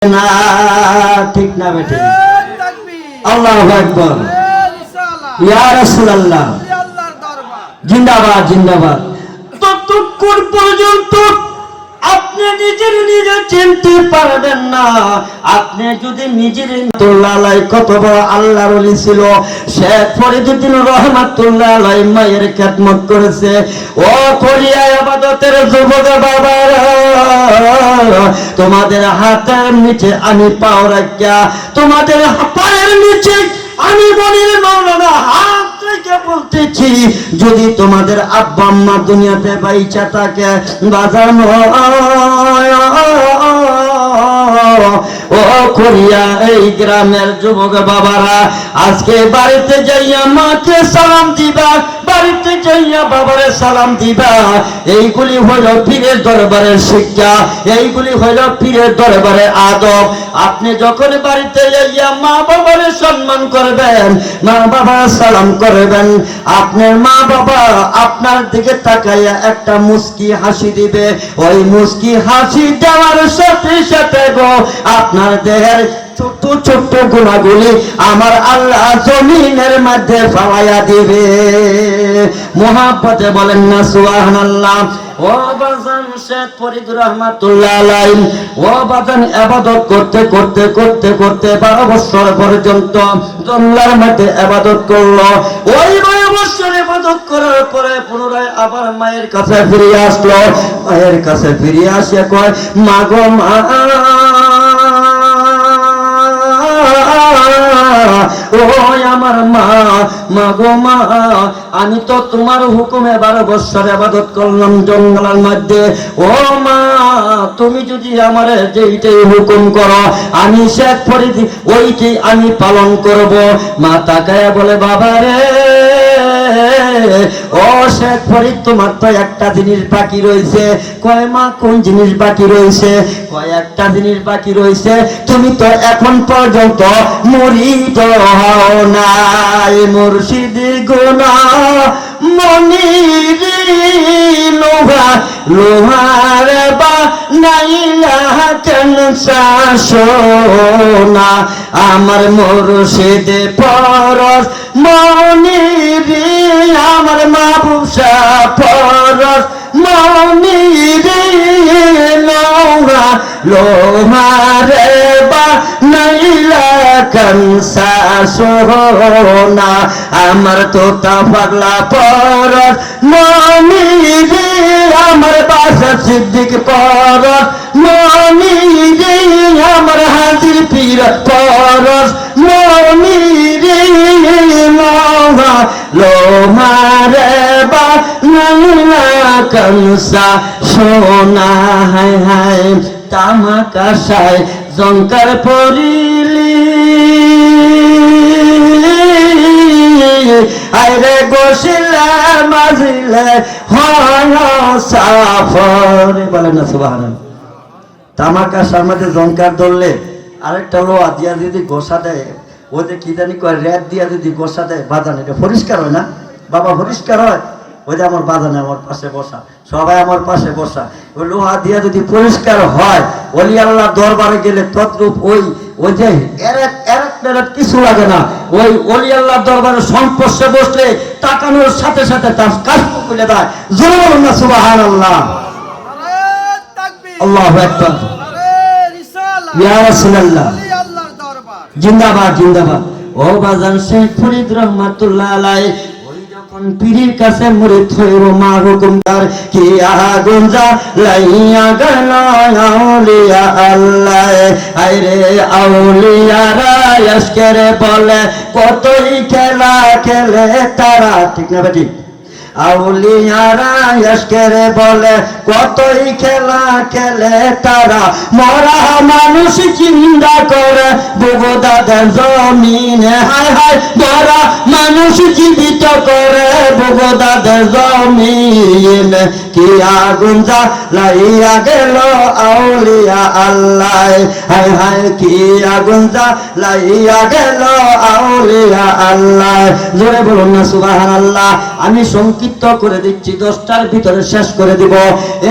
না ঠিক না বেটে আল্লাহু আকবার ইয়া রাসূলুল্লাহ জিন্দাবাদ জিন্দাবাদ। ততক্ষণ পর্যন্ত আপনি নিজে চিনতে পারবেন না। আপনি যদি নিজের রাহমাতুল্লাহ কত বড় আল্লাহর ওলি ছিল, শেখ ফরিদউদ্দিন রাহমাতুল্লাহ আলাইহি মায়ের খেদমত করেছে। ও করিয়া ইবাদতের যুবক বাবারা, তোমাদের হাতের নিচে আমি পাও রাখিয়া, তোমাদের পায়ের নিচে আমি বলির মাওলানা হাত রেখে বলতেছি, যদি তোমাদের আব্বা আম্মা দুনিয়াতে বাইচা থাকে বাজানো ও করিয়া এই গ্রামের যুবক বাবারা, আজকে বাড়িতে যাইয়া মাকে সালাম দিবা, বাড়িতে যাইয়া বাবারে সালাম দিবা। এইগুলি হইল পীরের দরবারের শিক্ষা, এইগুলি হইল পীরের দরবারের আদব। আপনি যখন বাড়িতে যাইয়া মা বাবারে সম্মান করবেন, মা বাবা সালাম করবেন, আপনার মা বাবা আপনার দিকে তাকাইয়া একটা মুস্কি হাসি দিবে। ওই মুস্কি হাসি দেওয়ার সাথে সাথে গো আপনার দেহের ছোট্ট ছোট্ট গুণাগুলি আমার আল্লাহ জমিনের মধ্যে ফালাইয়া দিবে। মুহাব্বতে বলেন না সুবহানাল্লাহ। ও বাজান শেখ ফরিদ রাহমাতুল্লাহ আলাইহি, ও বাজান ইবাদত করতে করতে করতে করতে 12 বছর পর্যন্ত জঙ্গলের মধ্যে ইবাদত করলো। ওই 12 বছর ইবাদত করার পরে পুনরায় আবার মায়ের কাছে ফিরে আসলো। মায়ের কাছে ফিরে আসে কয়, মা গো মা, ও আমার মা, মা গো মা, আমি তো তোমার হুকুমে 12 বছর ইবাদত করলাম জঙ্গলের মধ্যে। ও মা, তুমি যদি আমারে যেইটাই হুকুম করো আমি শেখ ফরিদ ওইটাই আমি পালন করব। মা তাকায়া বলে, বাবা রে, ও শেখ ফরিদ তোমার তো একটা জিনিস বাকি রয়েছে। কয় মা, কোন জিনিস বাকি রয়েছে? কয় একটা জিনিস বাকি রয়েছে, তুমি তো এখন পর্যন্ত মুরিদ হও নাই। মুর্শিদের গুণা মনির লোহা লোহার বা নাইলা কেন শাসনা, আমার মুর্শিদে পরশ মনির, আমার মাহবুবশা পরশ মনির লোহা লোহার বা নাইলা কনসা সোনা, আমার তোতা পাগলা পরশ মনির, আমার বাসা সিদ্দিক পরশ মনির, আমার হাজির পীর পরশ মনির লোহা লোহার বা নাইলা কনসা সোনা। হায় হায় তামাকাশায় জঙ্কার পরিলি, আইরে গোসিলে মাঝিলে হয় সাফর। বলেন না সুবহানাল্লাহ। তামাকাশার মধ্যে জঙ্কার ধরলে আরেকটা লোহা দিয়া যদি গোসা দেয়, ওই যে কি জানি কয় রেত দিয়া যদি গোসা দেয়, বাজান এটা পরিষ্কার হয় না বাবা? পরিষ্কার হয়। ওই যে আমার বাজানে আমার পাশে বসা, সবাই আমার পাশে বসা, ওই লোহা দিয়া যদি পরিষ্কার হয়, ওলি আল্লাহ দরবারে গেলে তদ্রূপ ওই ওই যে কিছু লাগে না। ওই ওলি আল্লাহ দরবারে সংস্পর্শে বসলে তাকানোর সাথে সাথে তার কাজ খুলে দেয়। জোরে বলুন না সুবহানাল্লাহ। আল্লাহু আকবার, ইয়া রাসূলুল্লাহ, জিন্দাবাদ জিন্দাবাদ। ও বাজান শেখ ফরিদ রাহমাতুল্লাহ আলাইহি পীরের কাছে মুরিদ হইব, মা হুকুমদার কি আগুন জ্বালাইয়া গেল আউলিয়া আল্লাহ। আইরে আউলিয়ারা আজকেরে বলে কতই খেলা খেলে তারা, ঠিক না বেটি? আউলিয়ারা আজকেরে বলে কতই খেলা খেলে তারা, মরা মানুষ জিন্দা করে বগদাদের জমিনে। হায় হায় মরা মানুষ জীবিত করে বগদাদের জমিনে, কি আগুন জ্বালাইয়া গেল আউলিয়া আল্লাহ। হায় হায় কি আগুন জ্বালাইয়া গেল আউলিয়া আল্লাহ। জোরে বলুন না সুবহানাল্লাহ। আমি সংক্ষিপ্ত করে দিচ্ছি, 10টার ভিতরে শেষ করে দিব।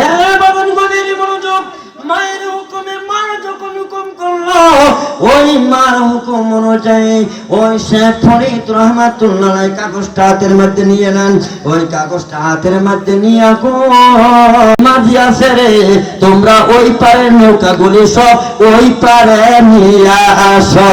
এ বাবা, মনোযোগ। মায়ের হুকুমে মা যখন হুকুম করল ওই মার হুকুম অনুযায়ী ওই শেখ ফরিদ রহমাতুল্লাহ আলাইহি কাগজটা হাতের মধ্যে নিয়ে নেন। ওই কাগজটা হাতের মধ্যে নিয়ে মাঝি আছে রে, তোমরা ওই পারের নৌকাগুলি সব ওই পারে নিয়ে আসো,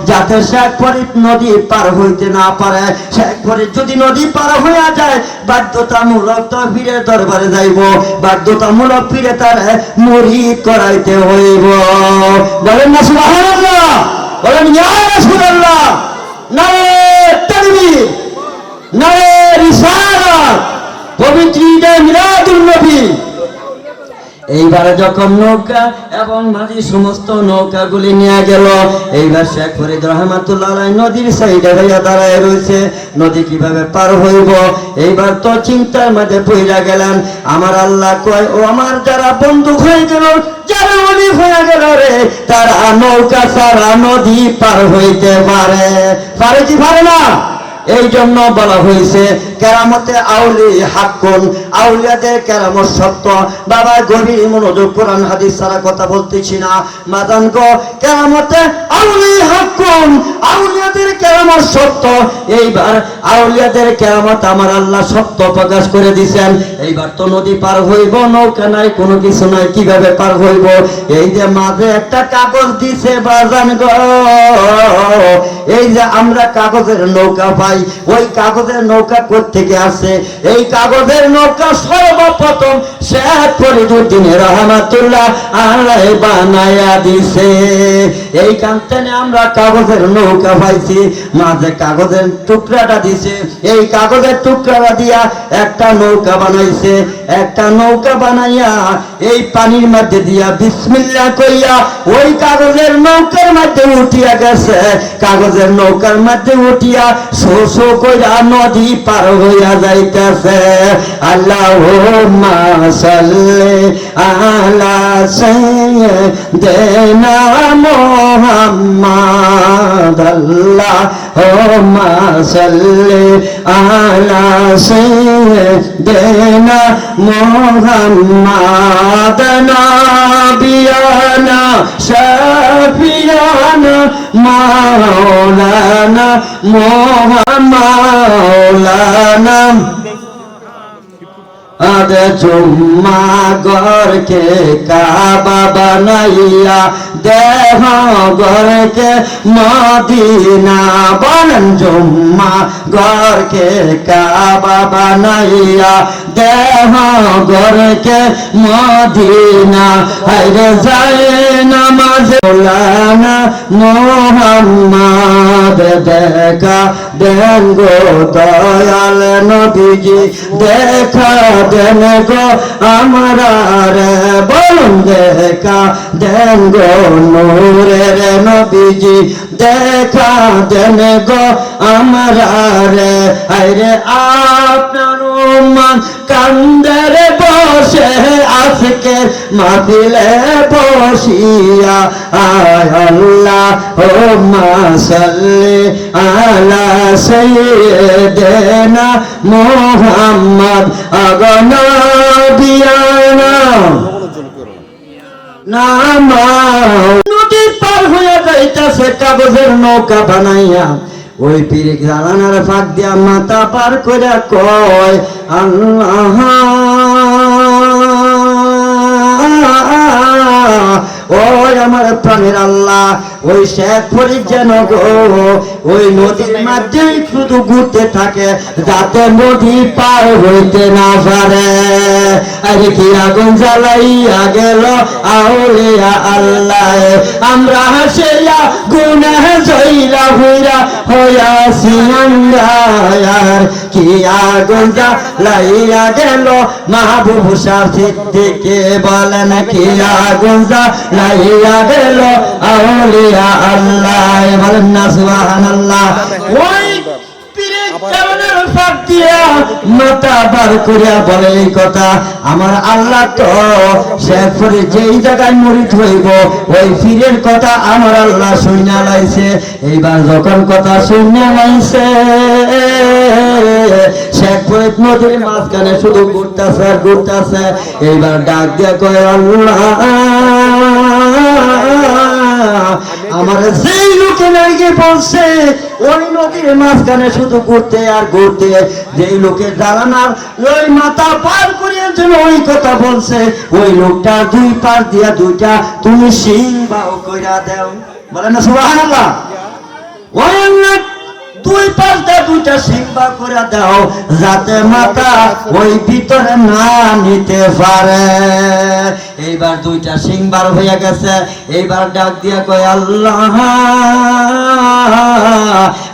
যাতে শেখ ফরিদ নদী পার হইতে না পারে। শেখ ফরিদ যদি নদী পার হইয়া যায় বাধ্যতামূলক তো পীরের দরবারে যাইব, বাধ্যতামূলক পীরে তার মুরিদ করাইতে হইব। বলেন না সুবহানাল্লাহ, বলেন ইয়া রাসূলুল্লাহ, নারে তাকবীর, নারে রিসালাত, পবিত্র ঈদে মিলাদুন নবী। এইবারে যখন নৌকা এবং মাঝি সমস্ত নৌকাগুলি নিয়ে গেল, এইবার শেখ ফরিদ রহমাতুল্লাহ আলাইহি নদীর সাইডে হইয়া দাঁড়ায় রয়েছে, নদী কিভাবে পার হইব। এইবার তো চিন্তার মধ্যে পইরা গেলেন। আমার আল্লাহ কয়, ও আমার যারা বন্দুক হয়ে গেল, যারা অলি হয়ে গেল রে, তারা নৌকা ছাড়া নদী পার হইতে পারে, পারে কি পারে না? এই জন্য বলা হয়েছে কেরামতে আউলি হাক্কুন, আউলিয়াদের কেরামত সত্য। বাবা গভীর মনোযোগ, কোরআন হাদিস ছাড়া কথা বলতেছি না। মাদান গো, কেরামতে আউলি হাক্কুন, আউলিয়াদের কেরামত সত্য। এইবার আউলিয়াদের কেরামত আমার আল্লাহ সত্য প্রকাশ করে দিয়েছেন। এইবার তো নদী পার হইব, নৌকা নাই, কোনো কিছু নাই, কিভাবে পার হইব? এই যে মাঝে একটা কাগজ দিছে বাজান গো, এই যে আমরা কাগজের নৌকা পাই, ওই কাগজের নৌকা থেকে আসে। এই কাগজের নৌকা সর্বপ্রথম শেখ ফরিদউদ্দিন রহমাতুল্লাহ আলাইহি বানায়া দিছে। এই কান্তেনে আমরা কাগজের নৌকা পাইছি, মাঝে কাগজের টুকরাটা দিছে। এই কাগজের টুকরাটা দিয়া একটা নৌকা বানাইছে। একটা নৌকা বানাইয়া এই পানির মধ্যে দিয়া বিসমিল্লাহ কইয়া ওই কাগজের নৌকার মধ্যে উঠিয়া গেছে। কাগজের নৌকার মধ্যে উঠিয়া শো শো কইরা নদী পার হইয়া যাইতেছে। আল্লাহুম্মা সাল্লি আলা সাইয়্যিদিনা মুহাম্মাদ, আল্লাহুম্মা সাল্লি আলা সাইয়্যিদিনা মুহাম্মাদ, নাবিয়ানা শাফিয়ানা মাওলানা মাওলানা। আদে চুম্মা গরকে কাবা বানাইয়া দেহ গরকে মদিনা, বলেন জুম্মা গরকে কাবা বানাইয়া দেহ গরকে মদিনা। হায়রে যায় নামাজে মাওলানা মুহাম্মদ, দেখা দেন গো দয়াল নবীজি, দেখা দেন গো আমরা রে, বলুন দেখা দেন গো নূরের নবীজি, দেখা দেন গো আমরা রে। আইরে আপনার উম্মত কান্দের বসে আজকের মাহফিলে বসিয়া, আয় আল্লাহুম্মা সাল্লি আলা সাইয়্যিদিনা মুহাম্মদ, আগনবিয়ানা নামা। নদী পার হয়ে যাইতেছে কাগজের নৌকা বানাইয়া, ওই পীর জালানার ফাঁক দিয়া মাথা পার করে কয়, আল্লাহ ওই আমার প্রাণের আল্লাহ, ওই শেখ ফরিদ যেন গো ওই নদীর মধ্যে শুধু ঘুরতে থাকে, যাতে নদী পার হইতে না পারে। আরে কি আগুন জ্বালাইয়া গেল আউলিয়া আল্লাহ, আমরা হাসিয়া গুনাহ জইরা হইরা হইয়াছি আঙ্গার। কি আগুন জ্বালাইয়া গেল মাহবুব শাহ সিদ্দিকে, বলেন কি আগুন জ্বালাইয়া গেল আউলিয়া আল্লাহ, বলেন না সুবহানাল্লাহ। ওই পীরের চরণের ফাঁক দিয়া মাথা বার করিয়া বলে এই কথা, আমার আল্লাহ তো শেখ ফরিদ যেই জায়গায় মুরিদ হইব ওই পীরের কথা আমার আল্লাহ শুইনা লাইছে। এইবার যখন কথা শুইনা লাইছে, শেখ ফরিদ নদীর মাঝখানে শুধু ঘুরতেছে আর ঘুরতেছে। এইবার ডাক দিয়া কয়, আল্লাহ আমার যেই লোকে নাকি বলছে ওই নদীর মাঝখানে শুধু ঘুরতে আর ঘুরতে, যেই লোকের জানানার ওই মাথা পার করিয়ে জন্য ওই কথা বলছে, ওই লোকটা দুই পাশ দিয়া দুইটা তুমি সিং বাও কইরা দাও, বলে না সুবহানাল্লাহ। ওই দুই পাশটা দুইটা সিংবা করে দাও, যাতে মাথা ওই ভিতরে না নিতে পারে। এইবার দুইটা সিংবার হয়ে গেছে। এইবার ডাক দিয়া কয়, আল্লাহ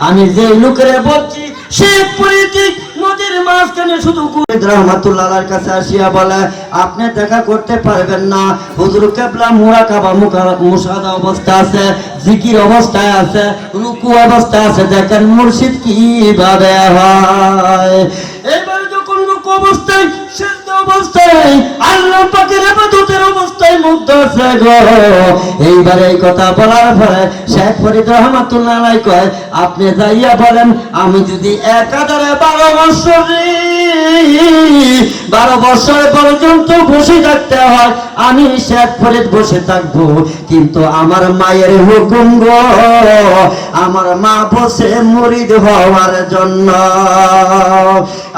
আমি যে লোকের বলছি সে পরিচিত নদীর মাঝখানে শুধু রহমাতুল্লাহর কাছে আসিয়া বলে, আপনি দেখা করতে পারবেন না, হুজুর কেবলা মুরাকাবা মুশাহাদা অবস্থা আছে, জিকির অবস্থায় আছে, রুকু অবস্থায় আছে, দেখেন মুর্শিদ কিভাবে হয়। এবার যখন রুকু অবস্থায়, সিজদা অবস্থায়, আল্লাহ পাকের ইবাদতের অবস্থায় মুগ্ধ আছে গো। এইবার এই কথা বলার পরে শেখ ফরিদ রহমাতুল্লাহ আলাইহি কয়, আপনি যাইয়া বলেন আমি যদি একাধারে 12 বছর পর্যন্ত বসে থাকতে হয়, আমি শেখ ফরিদ বসে থাকবো, কিন্তু আমার মায়ের হুকুম গো, আমার মা বসে মুরিদ হওয়ার জন্য,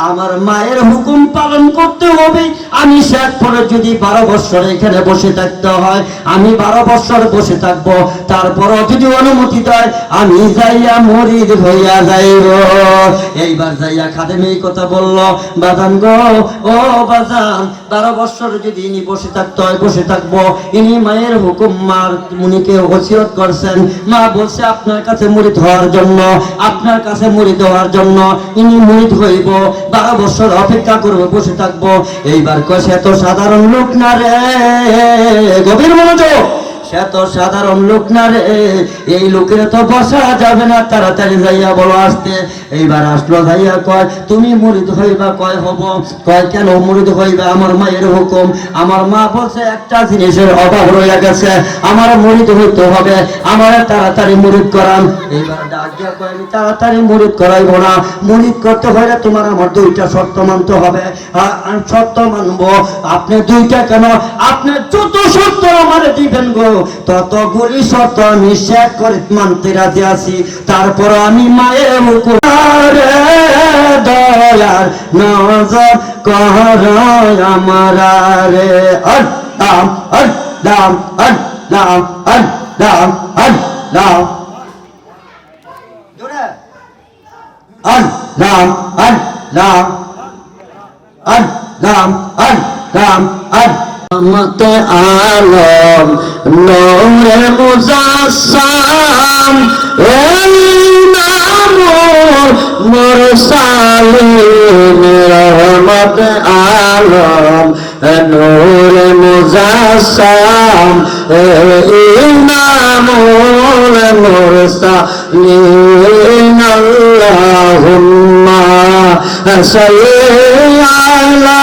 আমার মায়ের হুকুম পালন করতে হবে। আমি শেখ ফরিদ যদি 12 বছর এখানে বসে থাকতে হয়, আমি 12 বছর বসে থাকবো, তারপরও যদি অনুমতি দেয় আমি যাইয়া মুরিদ হইয়া যাইব। এইবার যাইয়া খাদেম এই কথা বলল, বাজান গো, ও বাজান, 12 বছর যদি ইনি বসে থাকতে হয় বসে থাকবো, ইনি মায়ের হুকুম মার মুনিকে ওসিয়ত করছেন, মা বলছে আপনার কাছে মুরিদ হওয়ার জন্য, আপনার কাছে মুরিদ হওয়ার জন্য, ইনি মুরিদ হইব, 12 বছর অপেক্ষা করবো, বসে থাকবো। এইবার কয়, সে তো সাধারণ লোক না রে, গভীর মনোযোগ, সে তো সাধারণ লোক না রে, এই লোকের তো বসা যাবে না, তাড়াতাড়ি যাইয়া বলো আসতে। এইবার আসলো, যাইয়া কয়, তুমি মুরিদ হইবা? কয় হব। কয় কেন মুরিদ হইবা? আমার মায়ের হুকুম, আমার মা বলছে একটা জিনিসের অভাব রয়ে গেছে, আমার মুরিদ হইতে হবে, আমার তাড়াতাড়ি মুরিদ করান। এইবার ডাক দিয়া কয়, আমি তাড়াতাড়ি মুরিদ করাইব না, মুরিদ করতে হলে তোমার আমার 2টা শর্ত মানতে হবে। শর্ত মানবো। আপনি 2টা কেন? আপনি যত শর্ত আমার দিবেন গো, ততগুলি শর্ত আমি শেখ ফরিদ মানতে রাজি আছি। তারপর আমি মায়ের হুকুম দয়ার নজর কর আমার রে, আল্লাহ আল্লাহ আল্লাহ আল্লাহ আল্লাহ আল্লাহ আল্লাহ আল্লাহ আল্লাহ মতে আলম নূরে মুজাসসাম, এই নাম মুরসালিন রহমত আলম নূরে মুজাসসাম, এই নাম মুরসালিন আল্লাহুম্মা সাল্লি আলা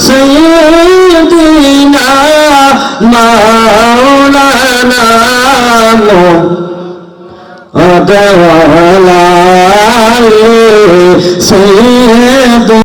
সাইয়্যিদিনা মাওলানা মুহাম্মদ ওয়া আলা আলি